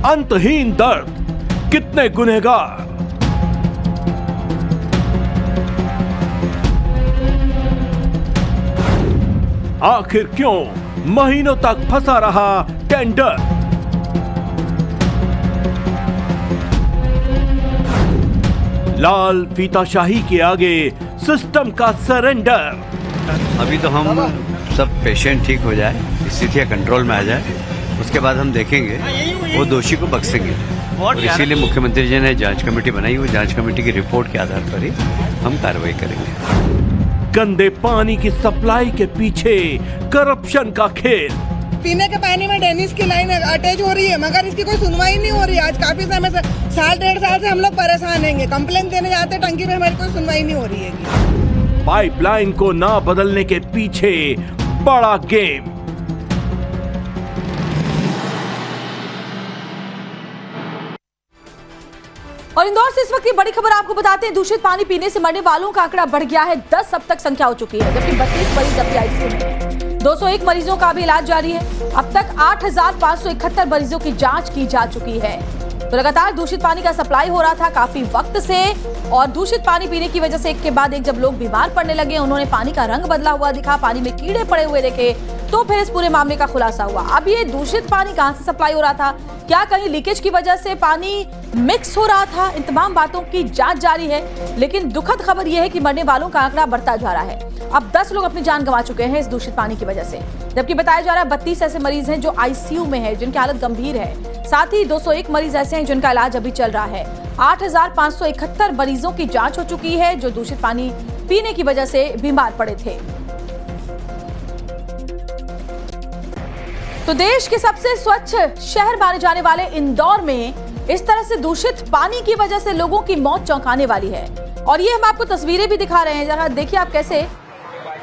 अंतहीन दर्द, कितने गुनहगार। आखिर क्यों महीनों तक फंसा रहा टेंडर? लाल फीताशाही के आगे सिस्टम का सरेंडर। अभी तो हम सब पेशेंट ठीक हो जाए, स्थितियां कंट्रोल में आ जाए, उसके बाद हम देखेंगे, वो दोषी को बख्शेंगे। और इसीलिए मुख्यमंत्री जी ने जांच कमेटी बनाई, वो जांच कमेटी की रिपोर्ट के आधार पर ही हम कार्रवाई करेंगे। गंदे पानी की सप्लाई के पीछे करप्शन का खेल। पीने के पानी में डेनिस की लाइन अटैच हो रही है, मगर इसकी कोई सुनवाई नहीं हो रही है। आज काफी समय से, साल डेढ़ साल से हम लोग परेशान हैं। कंप्लेन देने जाते हैं, टंकी में हमारी कोई सुनवाई नहीं हो रही है। पाइपलाइन को ना बदलने के पीछे बड़ा गेम। और इंदौर से इस वक्त की बड़ी खबर आपको बताते हैं, दूषित पानी पीने से मरने वालों का आंकड़ा बढ़ गया है। 10 अब तक संख्या हो चुकी है, जबकि 32 मरीज अभी आईसीयू में। 201 मरीजों का भी इलाज जारी है। अब तक 8,571 मरीजों की जांच की जा चुकी है। तो लगातार दूषित पानी का सप्लाई हो रहा था काफी वक्त से, और दूषित पानी पीने की वजह से एक के बाद एक जब लोग बीमार पड़ने लगे, उन्होंने पानी का रंग बदला हुआ दिखा, पानी में कीड़े पड़े हुए देखे, तो फिर इस पूरे मामले का खुलासा हुआ। अब ये दूषित पानी कहां से सप्लाई हो रहा था, क्या कहीं लीकेज की वजह से पानी मिक्स हो रहा था, इन तमाम बातों की जांच जारी है। लेकिन दुखद खबर यह है कि मरने वालों का आंकड़ा बढ़ता जा रहा है। अब 10 लोग अपनी जान गंवा चुके हैं इस दूषित पानी की वजह से, जबकि बताया जा रहा है 32 ऐसे मरीज हैं जो आईसीयू में हैं, जिनकी हालत गंभीर है। साथ ही 201 मरीज ऐसे हैं जिनका इलाज अभी चल रहा है। 8,571 मरीजों की जांच हो चुकी है जो दूषित पानी पीने की वजह से बीमार पड़े थे। तो देश के सबसे स्वच्छ शहर माने जाने वाले इंदौर में इस तरह से दूषित पानी की वजह से लोगों की मौत चौंकाने वाली है। और ये हम आपको तस्वीरें भी दिखा रहे हैं, जरा देखिए आप कैसे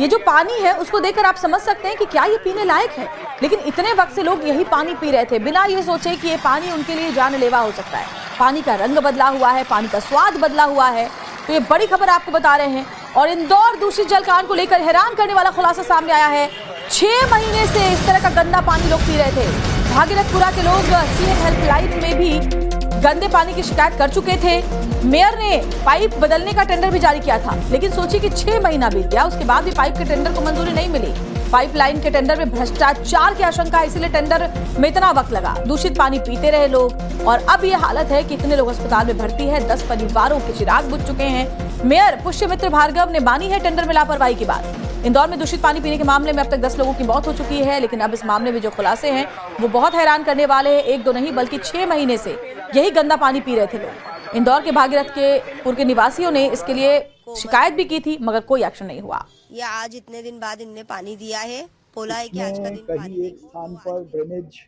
ये जो पानी है उसको देखकर आप समझ सकते हैं कि क्या ये पीने लायक है। लेकिन इतने वक्त से लोग यही पानी पी रहे थे बिना ये सोचे कि ये पानी उनके लिए जानलेवा हो सकता है। पानी का रंग बदला हुआ है, पानी का स्वाद बदला हुआ है। तो ये बड़ी खबर आपको बता रहे हैं। और इंदौर दूषित जल कांड को लेकर हैरान करने वाला खुलासा सामने आया है। 6 महीने से इस तरह का गंदा पानी लोग पी रहे थे। भागीरथपुरा के लोग सीएम हेल्पलाइन में भी गंदे पानी की शिकायत कर चुके थे। मेयर ने पाइप बदलने का टेंडर भी जारी किया था, लेकिन सोचिए कि 6 महीना बीत गया, उसके बाद भी पाइप के टेंडर को मंजूरी नहीं मिली। पाइपलाइन के टेंडर में भ्रष्टाचार की आशंका है, इसीलिए टेंडर में इतना वक्त लगा। दूषित पानी पीते रहे लोग, और अब ये हालत है कि इतने लोग अस्पताल में भर्ती है। 10 परिवारों के चिराग बुझ चुके हैं। मेयर पुष्यमित्र भार्गव ने मानी है टेंडर में लापरवाही की बात। इंदौर में दूषित पानी पीने के मामले में अब तक 10 लोगों की मौत हो चुकी है, लेकिन अब इस मामले में जो खुलासे हैं वो बहुत हैरान करने वाले हैं। 1-2 नहीं बल्कि 6 महीने से यही गंदा पानी पी रहे थे लोग। इंदौर के भागीरथपुर के निवासियों ने इसके लिए शिकायत भी की थी, मगर कोई एक्शन नहीं हुआ। ये आज इतने दिन बाद इनने पानी दिया है, बोला है कि आज का दिन पानी एक स्थान पर ड्रेनेज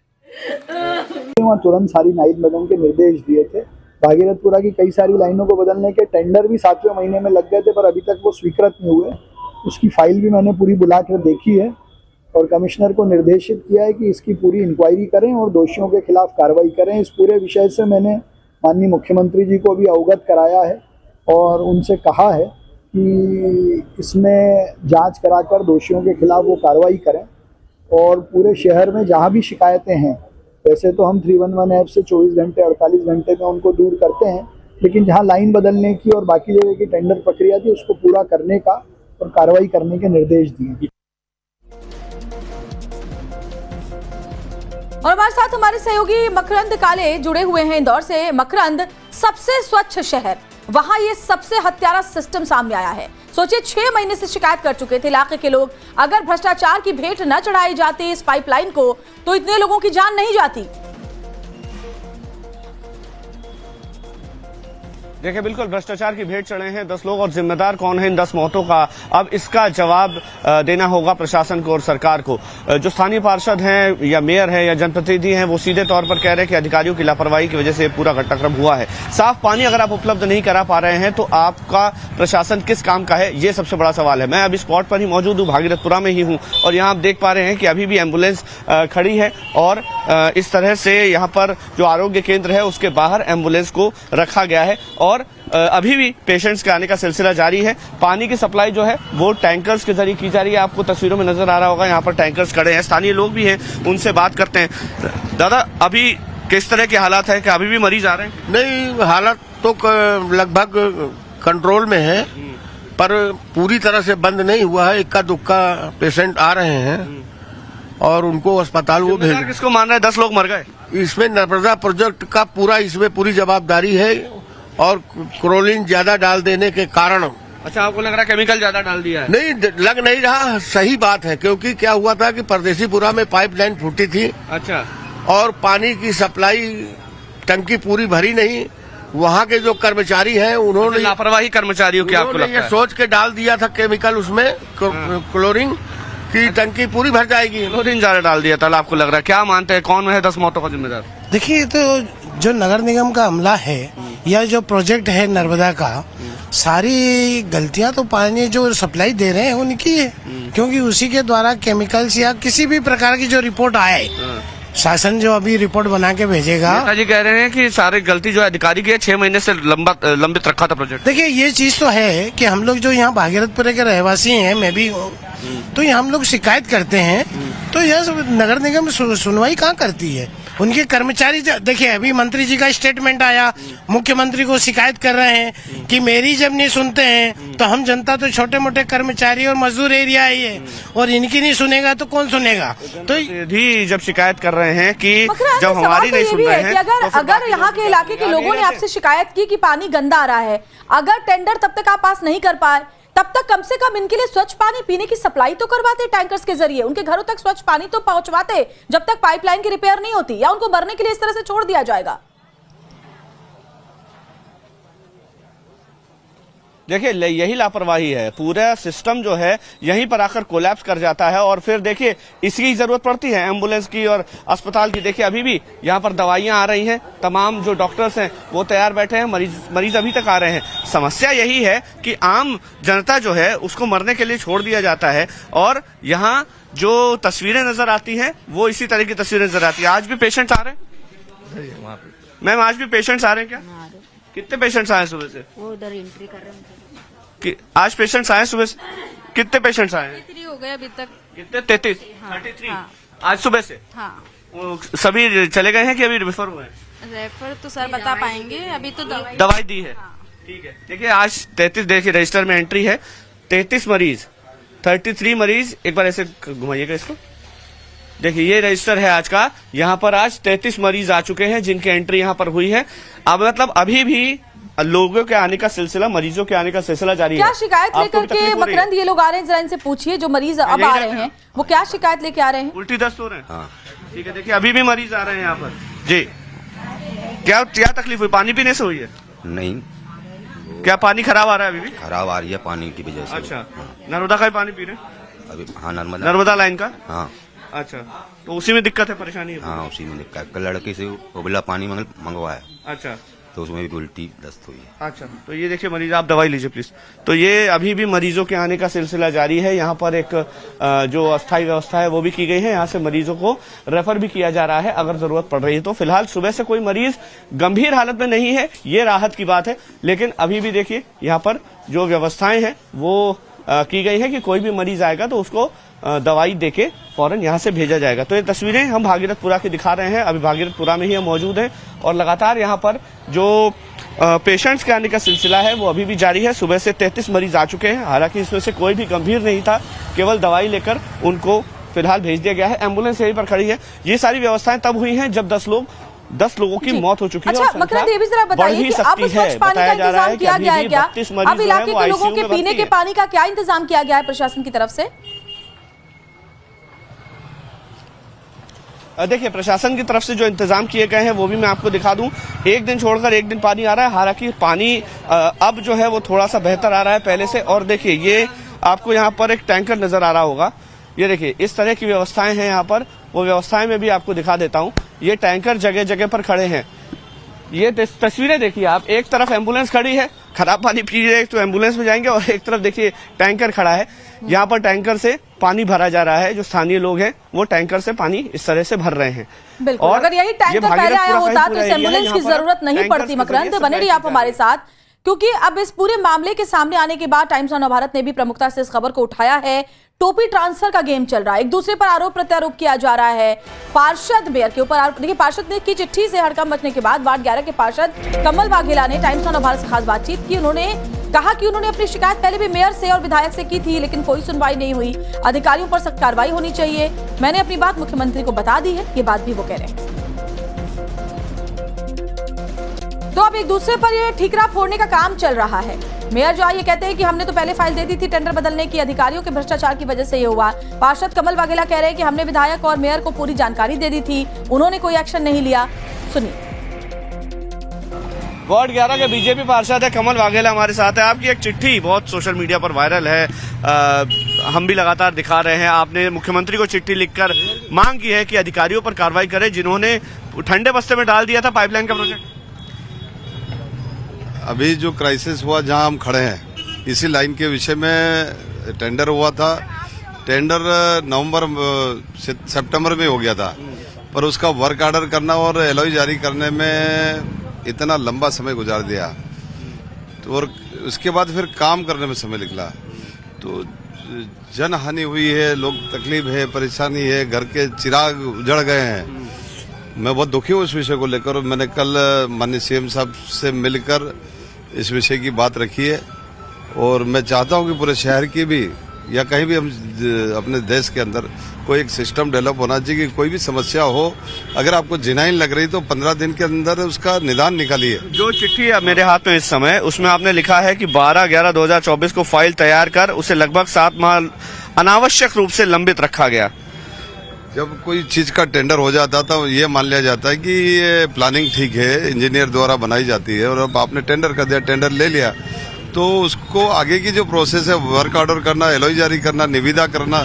वहाँ तुरंत सारी लाइन बदलने के निर्देश दिए थे। भागीरथपुरा की कई सारी लाइनों को बदलने के टेंडर भी 7वें महीने में लग गए थे, पर अभी तक वो स्वीकृत नहीं हुए। उसकी फाइल भी मैंने पूरी बुला कर देखी है और कमिश्नर को निर्देशित किया है कि इसकी पूरी इंक्वायरी करें और दोषियों के खिलाफ कार्रवाई करें। इस पूरे विषय से मैंने माननीय मुख्यमंत्री जी को भी अवगत कराया है और उनसे कहा है कि इसमें जांच कराकर दोषियों के खिलाफ वो कार्रवाई करें। और पूरे शहर में जहां भी शिकायतें हैं, वैसे तो हम 311 ऐप से 24 घंटे 48 घंटे में उनको दूर करते हैं, लेकिन जहां लाइन बदलने की और बाकी जगह की टेंडर प्रक्रिया थी उसको पूरा करने का और कार्रवाई करने के निर्देश दिए। और हमारे साथ हमारे सहयोगी मकरंद काले जुड़े हुए हैं इंदौर से। मकरंद, सबसे स्वच्छ शहर, वहां ये सबसे हत्यारा सिस्टम सामने आया है। सोचिए 6 महीने से शिकायत कर चुके थे इलाके के लोग। अगर भ्रष्टाचार की भेंट न चढ़ाई जाती इस पाइपलाइन को, तो इतने लोगों की जान नहीं जाती। देखिए, बिल्कुल भ्रष्टाचार की भेंट चढ़े हैं 10 लोग, और जिम्मेदार कौन है इन 10 मौतों का, अब इसका जवाब देना होगा प्रशासन को और सरकार को। जो स्थानीय पार्षद हैं या मेयर है या जनप्रतिनिधि हैं, वो सीधे तौर पर कह रहे हैं कि अधिकारियों की लापरवाही की वजह से पूरा घटनाक्रम हुआ है। साफ पानी अगर आप उपलब्ध नहीं करा पा रहे हैं तो आपका प्रशासन किस काम का है, ये सबसे बड़ा सवाल है। मैं अभी स्पॉट पर ही मौजूद हूँ, भागीरथपुरा में ही हूँ, और यहाँ आप देख पा रहे हैं कि अभी भी एम्बुलेंस खड़ी है और इस तरह से यहाँ पर जो आरोग्य केंद्र है उसके बाहर एम्बुलेंस को रखा गया है और अभी भी पेशेंट्स के आने का सिलसिला जारी है। पानी की सप्लाई जो है वो टैंकर्स के जरिए की जा रही है। आपको तस्वीरों में नजर आ रहा होगा, यहाँ पर टैंकर्स खड़े हैं, स्थानीय लोग भी हैं, उनसे बात करते हैं। दादा, अभी किस तरह के हालात है, कि अभी भी मरीज आ रहे हैं? नहीं, हालत तो लगभग कंट्रोल में है, पर पूरी तरह से बंद नहीं हुआ है। इक्का दुक्का पेशेंट आ रहे हैं और उनको अस्पताल वो भेज। किसको मान रहे हैं? 10 लोग मर गए। इसमें नर्मदा प्रोजेक्ट का इसमें पूरी जवाबदारी है और क्लोरीन ज्यादा डाल देने के कारण। अच्छा, आपको लग रहा है केमिकल ज्यादा डाल दिया है? नहीं, लग नहीं रहा, सही बात है। क्योंकि क्या हुआ था कि परदेसीपुरा में पाइपलाइन फूटी थी। अच्छा। और पानी की सप्लाई टंकी पूरी भरी नहीं। वहाँ के जो कर्मचारी हैं उन्होंने लापरवाही कर्मचारियों की आपको लगता ये है? सोच के डाल दिया था केमिकल उसमें क्लोरीन की टंकी पूरी भर जाएगी। क्लोरीन ज्यादा डाल दिया था, आपको लग रहा है? क्या मानते हैं, कौन है 10 मौतों का जिम्मेदार? देखिए, तो जो नगर निगम का अमला है या जो प्रोजेक्ट है नर्मदा का, सारी गलतियां तो पानी जो सप्लाई दे रहे हैं उनकी है। क्योंकि उसी के द्वारा केमिकल्स या किसी भी प्रकार की जो रिपोर्ट आए, शासन जो अभी रिपोर्ट बना के भेजेगा। नेताजी कह रहे हैं कि सारी गलती जो अधिकारी की है, 6 महीने से लंबित रखा था प्रोजेक्ट। देखिए, ये चीज तो है कि हम लोग जो यहाँ भागीरथपुरे के रहवासी हैं, मैं भी हूँ, तो ये हम लोग शिकायत करते हैं तो यह नगर निगम सुनवाई कहाँ करती है? उनके कर्मचारी देखिए, अभी मंत्री जी का स्टेटमेंट आया, मुख्यमंत्री को शिकायत कर रहे हैं कि मेरी जब नहीं सुनते हैं तो हम जनता तो छोटे मोटे कर्मचारी और मजदूर एरिया है और इनकी नहीं सुनेगा तो कौन सुनेगा? तो भी जब शिकायत कर रहे हैं कि जब हमारी नहीं सुन रहे हैं, अगर यहाँ के इलाके के लोगों ने आपसे शिकायत की कि पानी गंदा आ रहा है, अगर टेंडर तब तक आप पास नहीं कर पाए, तब तक कम से कम इनके लिए स्वच्छ पानी पीने की सप्लाई तो करवाते टैंकर्स के जरिए, उनके घरों तक स्वच्छ पानी तो पहुंचवाते जब तक पाइपलाइन की रिपेयर नहीं होती, या उनको मरने के लिए इस तरह से छोड़ दिया जाएगा? देखिए, यही लापरवाही है। पूरा सिस्टम जो है यहीं पर आकर कोलैप्स कर जाता है और फिर देखिए इसकी जरूरत पड़ती है एम्बुलेंस की और अस्पताल की। देखिए, अभी भी यहाँ पर दवाइयां आ रही हैं, तमाम जो डॉक्टर्स हैं वो तैयार बैठे हैं, मरीज अभी तक आ रहे हैं। समस्या यही है कि आम जनता जो है उसको मरने के लिए छोड़ दिया जाता है और यहाँ जो तस्वीरें नजर आती हैं वो इसी तरह की तस्वीरें नजर आती है। आज भी पेशेंट्स आ रहे हैं? मैम, आज भी पेशेंट्स आ रहे हैं क्या? कितने पेशेंट्स आए सुबह से? वो उधर एंट्री कर रहे हैं। आज पेशेंट्स आए सुबह से? कितने पेशेंट्स आए हैं? 33 हो गए अभी तक। कितने? 33? हाँ, 33? हाँ। आज सुबह से? हाँ। वो सभी चले गए हैं कि अभी रेफर हुए हैं? रेफर तो सर बता पाएंगे, अभी तो दवाई दी है। ठीक है। देखिए, आज 33, देखिए रजिस्टर में एंट्री है 33 मरीज, 33 मरीज। एक बार ऐसे घुमाइएगा इसको। देखिए, ये रजिस्टर है आज का। यहाँ पर आज 33 मरीज आ चुके हैं जिनकी एंट्री यहाँ पर हुई है। अब मतलब अभी भी लोगों के आने का सिलसिला, मरीजों के आने का सिलसिला जारी है। क्या शिकायत लेकर के मकरंद ये लोग आ रहे हैं? जरा इनसे पूछिए, जो मरीज अब आ रहे हैं वो क्या शिकायत लेके आ रहे हैं? उल्टी दस्त हो रहे हैं। हाँ। ठीक है। देखिए, अभी भी मरीज आ रहे हैं यहाँ पर। जी, क्या तकलीफ हुई? पानी पीने से हुई है? नहीं। क्या पानी खराब आ रहा है? अभी भी खराब आ रही है पानी की वजह से। अच्छा। नर्मदा का ही पानी पी रहे हैं अभी? हाँ, नर्मदा लाइन का। हाँ। अच्छा, तो उसी में दिक्कत है, परेशानी है? हाँ, उसी में दिक्कत। लड़के से उबला पानी मंगवाया। अच्छा, तो उसमें भी उल्टी दस्त हुई है। अच्छा, तो ये देखिए मरीज, आप दवाई लीजिए प्लीज। तो ये अभी भी मरीजों के आने का सिलसिला जारी है। यहाँ पर एक जो अस्थायी व्यवस्था है वो भी की गई है। यहाँ से मरीजों को रेफर भी किया जा रहा है अगर जरूरत पड़ रही है तो। फिलहाल सुबह से कोई मरीज गंभीर हालत में नहीं है, ये राहत की बात है। लेकिन अभी भी देखिए यहाँ पर जो व्यवस्थाएं हैं वो की गई है कि कोई भी मरीज आएगा तो उसको दवाई देके फौरन यहाँ से भेजा जाएगा। तो ये तस्वीरें हम भागीरथपुरा की दिखा रहे हैं। अभी भागीरथपुरा में ही हम मौजूद हैं और लगातार यहाँ पर जो पेशेंट्स के आने का सिलसिला है वो अभी भी जारी है। सुबह से 33 मरीज आ चुके हैं। हालांकि इसमें से कोई भी गंभीर नहीं था, केवल दवाई लेकर उनको फिलहाल भेज दिया गया है। एम्बुलेंस यहीं पर खड़ी है। ये सारी व्यवस्थाएं तब हुई हैं जब 10 लोगों की मौत हो चुकी है। अच्छा, मकरंद, ये भी जरा बताइए कि अब स्वच्छ पानी का इंतजाम किया गया है क्या? अब इलाके के लोगों के पीने के पानी का क्या इंतजाम किया गया है प्रशासन की तरफ से? देखिए, प्रशासन की तरफ से जो इंतजाम किए गए हैं वो भी मैं आपको दिखा दूं। एक दिन छोड़कर एक दिन पानी आ रहा है। हालांकि पानी अब जो है वो थोड़ा सा बेहतर आ रहा है पहले से। और देखिए, ये आपको यहाँ पर एक टैंकर नजर आ रहा होगा। ये देखिए, इस तरह की व्यवस्थाएं हैं यहाँ पर। वो व्यवस्थाएं में भी आपको दिखा देता हूँ। ये टैंकर जगह जगह पर खड़े हैं। ये तस्वीरें देखिए आप, एक तरफ एम्बुलेंस खड़ी है, खराब पानी पी रहे तो एम्बुलेंस में जाएंगे, और एक तरफ देखिए टैंकर खड़ा है। यहाँ पर टैंकर से पानी भरा जा रहा है। जो स्थानीय लोग हैं वो टैंकर से पानी इस तरह से भर रहे हैं। बिल्कुल, और अगर यही टैंकर पहले आया होता तो इस एम्बुलेंस की जरूरत नहीं पड़ती। मकरंद, बने रहिए आप हमारे साथ, क्योंकि अब इस पूरे मामले के सामने आने के बाद टाइम्स ऑफ भारत ने भी प्रमुखता से इस खबर को उठाया है। टोपी ट्रांसफर का गेम चल रहा है। एक दूसरे पर आरोप प्रत्यारोप किया जा रहा है। पार्षद मेयर के ऊपर आरोप, देखिए पार्षद ने की चिट्ठी से हड़कंप मचने के बाद वार्ड 11 के पार्षद कमल वाघेला ने टाइम्स ऑफ भारत से खास बातचीत की। उन्होंने कहा कि उन्होंने अपनी शिकायत पहले भी मेयर से और विधायक से की थी, लेकिन कोई सुनवाई नहीं हुई। अधिकारियों पर सख्त कार्रवाई होनी चाहिए। मैंने अपनी बात मुख्यमंत्री को बता दी है, ये बात भी वो कह रहे हैं। तो अब एक दूसरे पर ये ठीकरा फोड़ने का काम चल रहा है। मेयर जो ये कहते हैं कि हमने तो पहले फाइल दे दी थी टेंडर बदलने की, अधिकारियों के भ्रष्टाचार की वजह से ये हुआ। पार्षद कमल वाघेला कह रहे हैं कि हमने विधायक और मेयर को पूरी जानकारी दे दी थी, उन्होंने कोई एक्शन नहीं लिया। सुनिए। वार्ड 11 के बीजेपी पार्षद है कमल वाघेला हमारे साथ है। आपकी एक चिट्ठी बहुत सोशल मीडिया पर वायरल है, हम भी लगातार दिखा रहे हैं। आपने मुख्यमंत्री को चिट्ठी लिखकर मांग की है कि अधिकारियों पर कार्रवाई करें जिन्होंने ठंडे बस्ते में डाल दिया था पाइपलाइन का प्रोजेक्ट। अभी जो क्राइसिस हुआ जहां हम खड़े हैं, इसी लाइन के विषय में टेंडर हुआ था। टेंडर सितंबर में हो गया था, पर उसका वर्क ऑर्डर करना और एलओई जारी करने में इतना लंबा समय गुजार दिया, तो और उसके बाद फिर काम करने में समय निकला, तो जन हानि हुई है, लोग तकलीफ है, परेशानी है, घर के चिराग उजड़ गए हैं। मैं बहुत दुखी हूँ इस विषय को लेकर। मैंने कल माननीय सीएम साहब से मिलकर इस विषय की बात रखी है, और मैं चाहता हूँ कि पूरे शहर की भी या कहीं भी हम अपने देश के अंदर कोई एक सिस्टम डेवलप होना चाहिए कि कोई भी समस्या हो, अगर आपको जिनाइन लग रही तो 15 दिन के अंदर उसका निदान निकालिए। जो चिट्ठी है मेरे हाथ में इस समय, उसमें आपने लिखा है कि 12/11/2024 को फाइल तैयार कर उसे लगभग 7 माह अनावश्यक रूप से लंबित रखा गया। जब कोई चीज का टेंडर हो जाता तो ये मान लिया जाता है कि ये प्लानिंग ठीक है, इंजीनियर द्वारा बनाई जाती है, और अब आपने टेंडर कर दिया, टेंडर ले लिया, तो उसको आगे की जो प्रोसेस है, वर्क ऑर्डर करना, एलओई जारी करना, निविदा करना,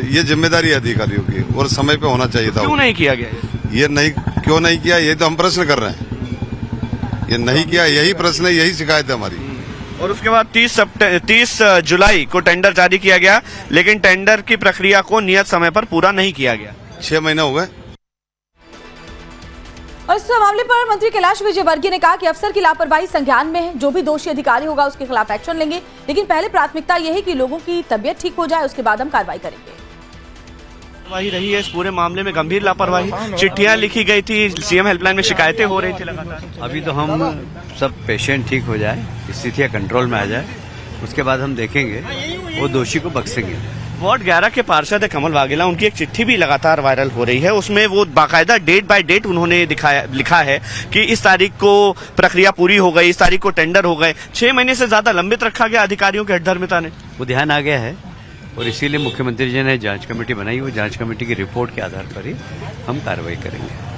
ये जिम्मेदारी है अधिकारियों की, और समय पे होना चाहिए था। क्यों नहीं किया गया ये? नहीं क्यों नहीं किया, ये तो हम प्रश्न कर रहे हैं। ये नहीं किया, यही प्रश्न है, यही शिकायत है हमारी। और उसके बाद 30 जुलाई को टेंडर जारी किया गया, लेकिन टेंडर की प्रक्रिया को नियत समय पर पूरा नहीं किया गया। 6 महीने हो गए। और इस मामले पर मंत्री कैलाश विजयवर्गीय ने कहा कि अफसर की लापरवाही संज्ञान में है, जो भी दोषी अधिकारी होगा उसके खिलाफ एक्शन लेंगे, लेकिन पहले प्राथमिकता यह है कि लोगों की तबीयत ठीक हो जाए, उसके बाद हम कार्रवाई करेंगे। लापरवाही रही है इस पूरे मामले में, गंभीर लापरवाही। चिट्ठियां लिखी गई थी, सीएम हेल्पलाइन में शिकायतें हो रही थी लगातार। अभी तो हम सब पेशेंट ठीक हो जाए, स्थितियां कंट्रोल में आ जाए, उसके बाद हम देखेंगे, वो दोषी को बख्शेंगे। वार्ड 11 के पार्षद है कमल वाघेला, उनकी एक चिट्ठी भी लगातार वायरल हो रही है। उसमें वो बाकायदा डेट बाय डेट उन्होंने लिखा है कि इस तारीख को प्रक्रिया पूरी हो गई, इस तारीख को टेंडर हो गए। 6 महीने से ज्यादा लंबित रखा गया अधिकारियों के हठधर्मिता ने। वो ध्यान आ गया है, और इसीलिए मुख्यमंत्री जी ने जांच कमेटी बनाई। वो जांच कमेटी की रिपोर्ट के आधार पर ही हम कार्रवाई करेंगे।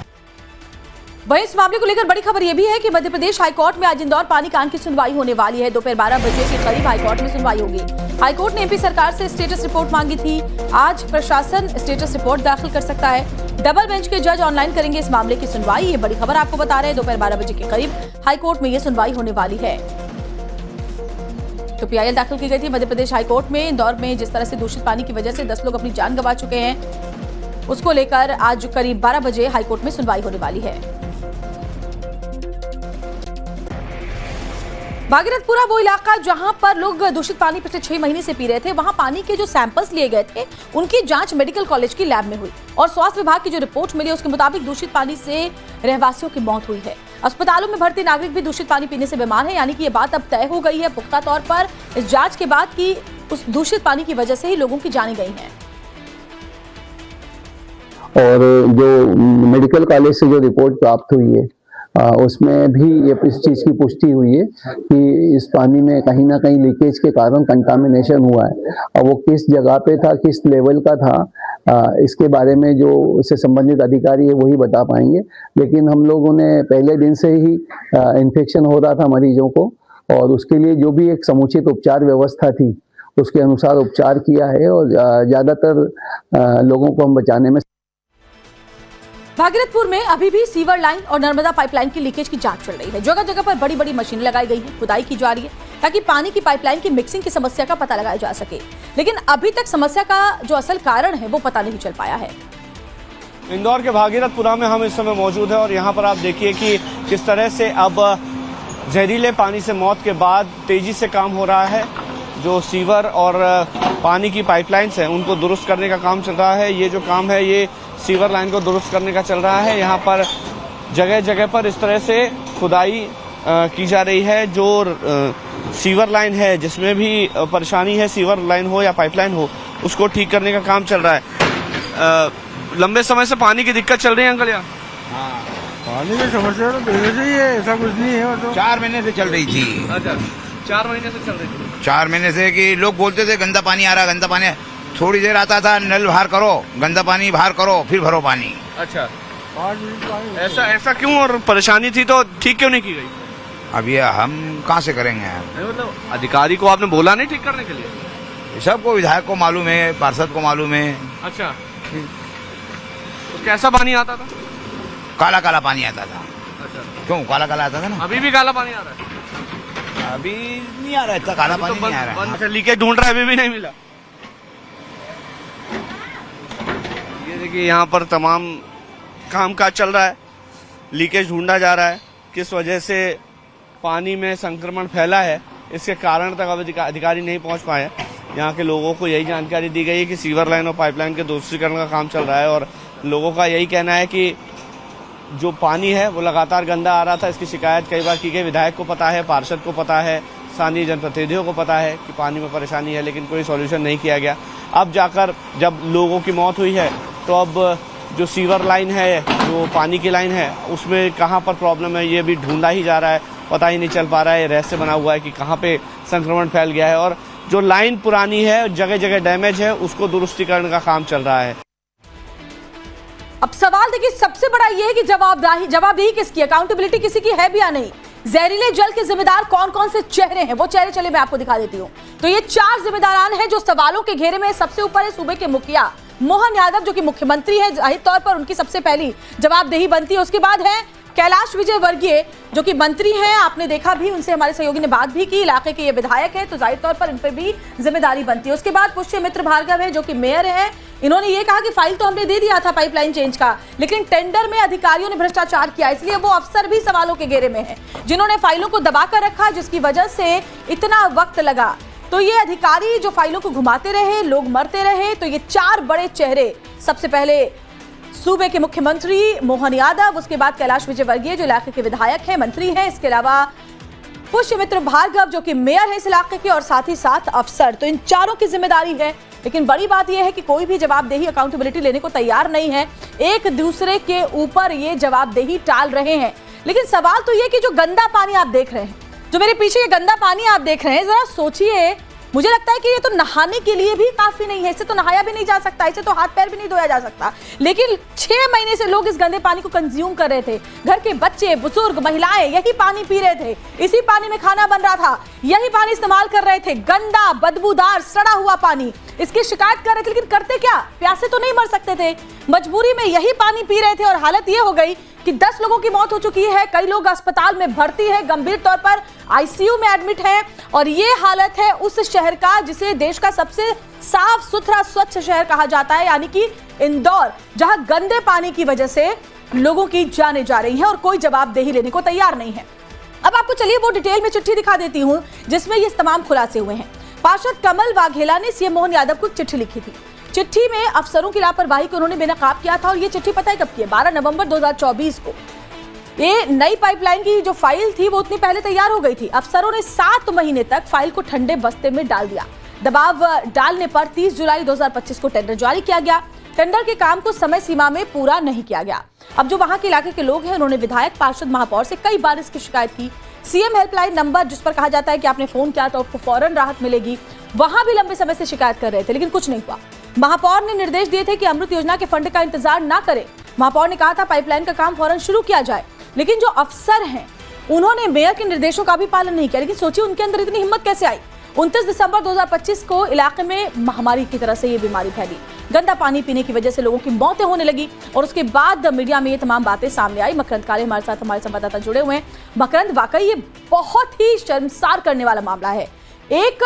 वहीं इस मामले को लेकर बड़ी खबर यह भी है कि मध्य प्रदेश हाईकोर्ट में आज इंदौर पानी कांड की सुनवाई होने वाली है। दोपहर 12 बजे के करीब हाईकोर्ट में सुनवाई होगी। हाईकोर्ट ने एमपी सरकार से स्टेटस रिपोर्ट मांगी थी। आज प्रशासन स्टेटस रिपोर्ट दाखिल कर सकता है। डबल बेंच के जज ऑनलाइन करेंगे इस मामले की सुनवाई। ये बड़ी खबर आपको बता रहे हैं। दोपहर 12 बजे के करीब हाईकोर्ट में ये सुनवाई होने वाली है। तो पीआईएल दाखिल की गई थी मध्य प्रदेश हाईकोर्ट में। इंदौर में जिस तरह से दूषित पानी की वजह से 10 लोग अपनी जान गंवा चुके हैं, उसको लेकर आज करीब 12 बजे हाईकोर्ट में सुनवाई होने वाली है। भागीरथपुरा वो इलाका जहां पर लोग दूषित पानी पिछले 6 महीने से पी रहे थे, वहां पानी के जो सैंपल्स लिए गए थे उनकी जांच मेडिकल कॉलेज की लैब में हुई, और स्वास्थ्य विभाग की जो रिपोर्ट मिली उसके मुताबिक दूषित पानी से रहवासियों की मौत हुई है। अस्पतालों में भर्ती नागरिक भी दूषित पानी पीने से बीमार है, यानी कि ये बात अब तय हो गई है पुख्ता तौर पर इस जांच के बाद कि उस दूषित पानी की वजह से ही लोगों की जानें गई हैं। और जो मेडिकल कॉलेज से जो रिपोर्ट प्राप्त हुई है उसमें भी ये इस चीज़ की पुष्टि हुई है कि इस पानी में कहीं ना कहीं लीकेज के कारण कंटामिनेशन हुआ है। और वो किस जगह पे था, किस लेवल का था, इसके बारे में जो उससे संबंधित अधिकारी है वही बता पाएंगे। लेकिन हम लोगों ने पहले दिन से ही इन्फेक्शन हो रहा था मरीजों को, और उसके लिए जो भी एक समुचित उपचार व्यवस्था थी उसके अनुसार उपचार किया है, और ज़्यादातर लोगों को हम बचाने में। भागीरथपुर में अभी भी सीवर लाइन और नर्मदा पाइपलाइन की लीकेज की जांच चल रही है। जगह जगह पर बड़ी बड़ी मशीनें लगाई गई हैं, खुदाई की जा रही है ताकि पानी की पाइपलाइन की मिक्सिंग की समस्या का पता लगाया जा सके, लेकिन अभी तक समस्या का जो असल कारण है वो पता नहीं चल पाया है। इंदौर के भागीरथपुरा में हम इस समय मौजूद है, और यहाँ पर आप देखिए कि किस तरह से अब जहरीले पानी से मौत के बाद तेजी से काम हो रहा है। जो सीवर और पानी की पाइपलाइंस हैं उनको दुरुस्त करने का काम चल रहा है। ये जो काम है ये सीवर लाइन को दुरुस्त करने का चल रहा है। यहाँ पर जगह जगह पर इस तरह से खुदाई की जा रही है। जो सीवर लाइन है जिसमें भी परेशानी है, सीवर लाइन हो या पाइपलाइन हो, उसको ठीक करने का काम चल रहा है। लंबे समय से पानी की दिक्कत चल रही है अंकल यहाँ? हाँ, पानी की समस्या तो पहले से ही है, ऐसा कुछ नहीं है। तो 4 महीने से चल रही थी। अच्छा, 4 महीने से चल रही थी। 4 महीने से कि लोग बोलते थे गंदा पानी आ रहा, गंदा पानी। थोड़ी देर आता था, नल बाहर करो, गंदा पानी बाहर करो, फिर भरो पानी। अच्छा, ऐसा क्यों? और परेशानी थी तो ठीक क्यों नहीं की गई? अब ये हम कहाँ से करेंगे? मतलब अधिकारी को आपने बोला नहीं ठीक करने के लिए? सबको, विधायक को मालूम है, पार्षद को मालूम है। अच्छा, तो कैसा पानी आता था? काला काला पानी आता था। अच्छा, क्यों काला काला आता था ना? अभी भी काला पानी आ रहा है? अभी नहीं आ रहा, इतना काला पानी नहीं आ रहा है। अच्छा, लीकेज ढूंढ रहा है, अभी भी नहीं मिला। ये देखिए यहाँ पर तमाम कामकाज चल रहा है, लीकेज ढूंढा जा रहा है। किस वजह से पानी में संक्रमण फैला है, इसके कारण तक अब अधिकारी नहीं पहुंच पाए। यहाँ के लोगों को यही जानकारी दी गई है कि सीवर लाइन और पाइपलाइन के दोषीकरण का काम चल रहा है और लोगों का यही कहना है कि जो पानी है वो लगातार गंदा आ रहा था। इसकी शिकायत कई बार की गई, विधायक को पता है, पार्षद को पता है, स्थानीय जनप्रतिनिधियों को पता है कि पानी में परेशानी है, लेकिन कोई सॉल्यूशन नहीं किया गया। अब जाकर जब लोगों की मौत हुई है तो अब जो सीवर लाइन है, जो पानी की लाइन है, उसमें कहाँ पर प्रॉब्लम है ये भी ढूंढा ही जा रहा है, पता ही नहीं चल पा रहा है। रहस्य बना हुआ है कि कहाँ पे संक्रमण फैल गया है और जो लाइन पुरानी है, जगह जगह डैमेज है, उसको दुरुस्तीकरण का काम चल रहा है। अब सवाल देखिए, सबसे बड़ा यह है कि जवाबदेही किसकी, अकाउंटेबिलिटी किसी की है भी या नहीं। जहरीले जल के जिम्मेदार कौन कौन से चेहरे हैं, वो चेहरे चले मैं आपको दिखा देती हूँ। तो ये 4 जिम्मेदारान हैं जो सवालों के घेरे में। सबसे ऊपर है सूबे के मुखिया मोहन यादव, जो कि मुख्यमंत्री है, जाहिर तौर पर उनकी सबसे पहली जवाबदेही बनती है। उसके बाद है कैलाश विजयवर्गीय, जो कि मंत्री हैं, आपने देखा भी, उनसे हमारे सहयोगी ने बात भी की। इलाके के ये विधायक है, तो जाहिर तौर पर इन पर भी जिम्मेदारी बनती है। उसके बाद पुष्यमित्र भार्गव है, जो कि मेयर है। इन्होंने ये कहा कि फाइल तो हमने दे दिया था पाइपलाइन चेंज का, लेकिन टेंडर में अधिकारियों ने भ्रष्टाचार किया, इसलिए वो अफसर भी सवालों के घेरे में है, जिन्होंने फाइलों को दबाकर रखा, जिसकी वजह से इतना वक्त लगा। तो ये अधिकारी जो फाइलों को घुमाते रहे, लोग मरते रहे। तो ये 4 बड़े चेहरे, सबसे पहले सूबे के मुख्यमंत्री मोहन यादव, उसके बाद कैलाश विजयवर्गीय जो इलाके के विधायक हैं, मंत्री हैं, इसके अलावा पुष्यमित्र भार्गव जो कि मेयर है इस इलाके के, और साथ ही साथ अफसर। तो इन 4 की जिम्मेदारी है। लेकिन बड़ी बात यह है कि कोई भी जवाबदेही, अकाउंटेबिलिटी लेने को तैयार नहीं है, एक दूसरे के ऊपर ये जवाबदेही टाल रहे हैं। लेकिन सवाल तो ये कि जो गंदा पानी आप देख रहे हैं, जो मेरे पीछे ये गंदा पानी आप देख रहे हैं, जरा सोचिए, मुझे लगता है कि ये तो नहाने के लिए भी काफी नहीं है, इससे तो नहाया भी नहीं जा सकता, इससे तो हाथ पैर भी नहीं धोया जा सकता। लेकिन 6 महीने से लोग इस गंदे पानी को कंज्यूम कर रहे थे। घर के बच्चे, बुजुर्ग, महिलाएं यही पानी पी रहे थे, इसी पानी में खाना बन रहा था, यही पानी इस्तेमाल कर रहे थे। गंदा, बदबूदार, सड़ा हुआ पानी, इसकी शिकायत कर रहे थे। लेकिन करते क्या, प्यासे तो नहीं मर सकते थे, मजबूरी में यही पानी पी रहे थे। और हालत ये हो गई कि 10 लोगों की मौत हो चुकी है, कई लोग अस्पताल में भर्ती है, गंभीर तौर पर आईसीयू में एडमिट है। और ये हालत है उस शहर का जिसे देश का सबसे साफ सुथरा स्वच्छ शहर कहा जाता है, यानी कि इंदौर, जहां गंदे पानी की वजह से लोगों की जानें जा रही हैं और कोई जवाबदेही लेने को तैयार नहीं है। अब आपको चलिए वो डिटेल में चिट्ठी दिखा देती हूं जिसमें ये तमाम खुलासे हुए हैं। पार्षद कमल वाघेला ने सीएम मोहन यादव को चिट्ठी लिखी थी। चिट्ठी में अफसरों की लापरवाही को उन्होंने बेनकाब किया था। और ये चिट्ठी पता है कब की है? 12 नवंबर 2024 को। ये नई पाइपलाइन की जो फाइल थी वो उतनी पहले तैयार हो गई थी। अफसरों ने 7 महीने तक फाइल को ठंडे बस्ते में डाल दिया। दबाव डालने पर 30 जुलाई 2025 को टेंडर जारी किया गया। टेंडर के काम को समय सीमा में पूरा नहीं किया गया। अब जो वहां के इलाके के लोग हैं, उन्होंने विधायक, पार्षद, महापौर से कई बार इसकी शिकायत की। सीएम हेल्पलाइन नंबर, जिस पर कहा जाता है कि आपने फोन किया तो आपको फौरन राहत मिलेगी, वहां भी लंबे समय से शिकायत कर रहे थे, लेकिन कुछ नहीं हुआ। महापौर ने निर्देश दिए थे कि अमृत योजना के फंड का इंतजार ना करें। महापौर ने कहा था पाइपलाइन का काम फौरन शुरू किया जाए, लेकिन जो अफसर हैं उन्होंने मेयर के निर्देशों का भी पालन नहीं किया। लेकिन सोचिए उनके अंदर इतनी हिम्मत कैसे आई। 29 दिसंबर 2025 को इलाके में महामारी की तरह से ये बीमारी फैली। गंदा पानी पीने की वजह से लोगों की मौतें होने लगी और उसके बाद मीडिया में ये तमाम बातें सामने आई। मकरंद काले हमारे साथ, हमारे संवाददाता जुड़े हुए हैं। मकरंद, वाकई ये बहुत ही शर्मसार करने वाला मामला है। एक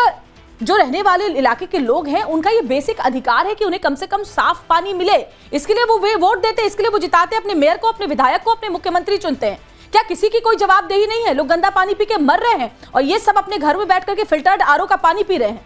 जो रहने वाले इलाके के लोग हैं, उनका ये बेसिक अधिकार है कि उन्हें कम से कम साफ पानी मिले। इसके लिए वो वोट देते हैं, इसके लिए वो जिताते हैं अपने मेयर को, अपने विधायक को, अपने मुख्यमंत्री चुनते हैं। क्या किसी की कोई जवाबदेही नहीं है? लोग गंदा पानी पी के मर रहे हैं और ये सब अपने घर में बैठ करके फिल्टर्ड आरओ का पानी पी रहे हैं।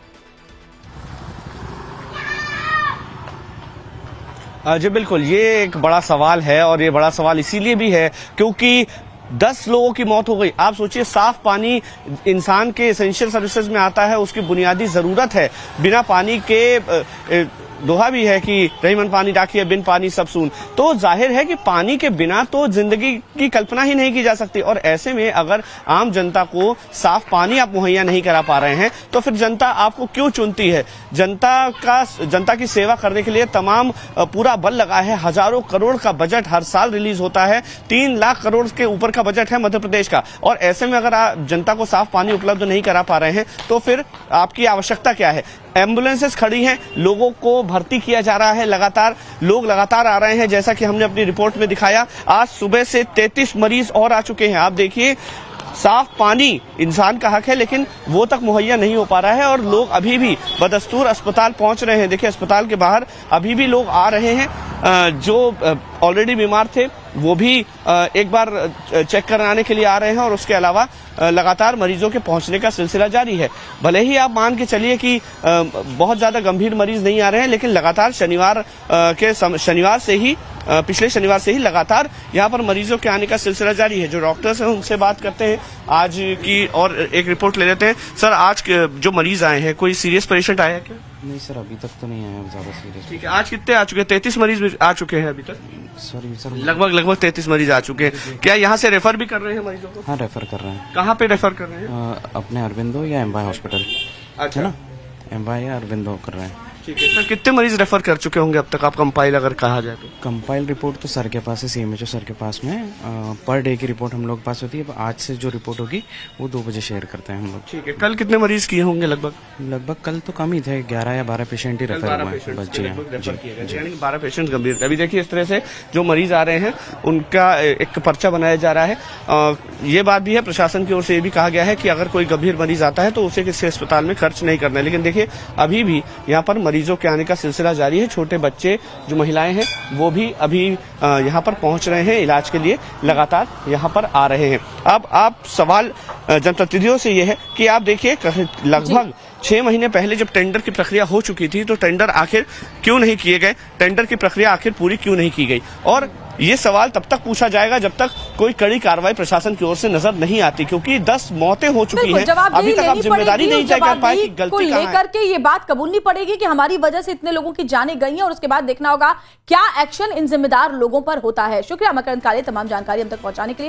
जी बिल्कुल, ये एक बड़ा सवाल है और ये बड़ा सवाल इसीलिए भी है क्योंकि 10 लोगों की मौत हो गई। आप सोचिए, साफ पानी इंसान के एसेंशियल सर्विसेज में आता है, उसकी बुनियादी जरूरत है। बिना पानी के दोहा भी है कि रहीमन पानी राखिए, बिन पानी सब सून। तो जाहिर है कि पानी के बिना तो जिंदगी की कल्पना ही नहीं की जा सकती। और ऐसे में अगर आम जनता को साफ पानी आप मुहैया नहीं करा पा रहे हैं तो फिर जनता आपको क्यों चुनती है? जनता की सेवा करने के लिए तमाम पूरा बल लगा है। हजारों करोड़ का बजट हर साल रिलीज होता है, 3 लाख करोड़ के ऊपर का बजट है मध्य प्रदेश का। और ऐसे में अगर आप जनता को साफ पानी उपलब्ध नहीं करा पा रहे हैं तो फिर आपकी आवश्यकता क्या है? एम्बुलेंसेस खड़ी हैं, लोगों को भर्ती किया जा रहा है, लोग लगातार आ रहे हैं। जैसा कि हमने अपनी रिपोर्ट में दिखाया, आज सुबह से 33 मरीज और आ चुके हैं। आप देखिए, साफ पानी इंसान का हक है लेकिन वो तक मुहैया नहीं हो पा रहा है और लोग अभी भी बदस्तूर अस्पताल पहुंच रहे हैं। देखिए, अस्पताल के बाहर अभी भी लोग आ रहे हैं। जो ऑलरेडी बीमार थे वो भी एक बार चेक कराने के लिए आ रहे हैं और उसके अलावा लगातार मरीजों के पहुंचने का सिलसिला जारी है। भले ही आप मान के चलिए कि बहुत ज्यादा गंभीर मरीज नहीं आ रहे हैं, लेकिन लगातार पिछले शनिवार से ही लगातार यहाँ पर मरीजों के आने का सिलसिला जारी है। जो डॉक्टर्स हैं उनसे बात करते हैं आज की और एक रिपोर्ट ले लेते हैं। सर, आज जो मरीज आए हैं, कोई सीरियस पेशेंट आया है क्या? नहीं सर, अभी तक तो नहीं आया ज्यादा सीरियस। ठीक है, आज कितने आ चुके हैं? 33 मरीज आ चुके हैं अभी तक? सर लगभग 33 मरीज आ चुके हैं। क्या यहाँ से रेफर भी कर रहे हैं मरीजों को? हाँ, रेफर कर रहे हैं। कहाँ पे रेफर कर रहे हैं? अपने अरविंदो या एमवाई हॉस्पिटल। अच्छा, है ना, एमवाई या अरविंदो कर रहे हैं। ठीक है सर, कितने मरीज रेफर कर चुके होंगे अब तक आप कंपाइल अगर कहा जाए तो? कंपाइल रिपोर्ट तो सर के पास है, सीएमएचओ सर के पास में पर डे की रिपोर्ट हम लोग पास होती है। आज से जो रिपोर्ट होगी वो 2 बजे शेयर करते हैं हम लोग। ठीक है, कल कितने मरीज किए होंगे? लगभग कल तो कम ही थे, 11 या 12 पेशेंट ही रेफर हुए हैं बच्चे। यानी 12 पेशेंट गंभीर थे। अभी देखिए, इस तरह से जो मरीज आ रहे हैं उनका एक पर्चा बनाया जा रहा है। ये बात भी है, प्रशासन की ओर से ये भी कहा गया है कि अगर कोई गंभीर मरीज आता है तो उसे किसी अस्पताल में खर्च नहीं करना है। लेकिन देखिए, अभी भी यहाँ पर मरीजों के आने का सिलसिला जारी है। छोटे बच्चे, जो महिलाएं हैं, वो भी अभी यहाँ पर पहुंच रहे हैं, इलाज के लिए लगातार यहाँ पर आ रहे हैं। अब आप सवाल जनप्रतिनिधियों से ये है कि आप देखिए, लगभग 6 महीने पहले जब टेंडर की प्रक्रिया हो चुकी थी तो टेंडर आखिर क्यों नहीं किए गए? टेंडर की प्रक्रिया आखिर पूरी क्यों नहीं की गई? और ये सवाल तब तक पूछा जाएगा जब तक कोई कड़ी कार्रवाई प्रशासन की ओर से नजर नहीं आती, क्योंकि 10 मौतें हो चुकी हैं। अभी तक आप जिम्मेदारी नहीं तय कर पाए कि गलती कहां है। लेकर के ये बात कबूलनी पड़ेगी कि हमारी वजह से इतने लोगों की जानें गई हैं और उसके बाद देखना होगा क्या एक्शन इन जिम्मेदार लोगों पर होता है। शुक्रिया मकरंद काले, तमाम जानकारी हम तक पहुंचाने के लिए।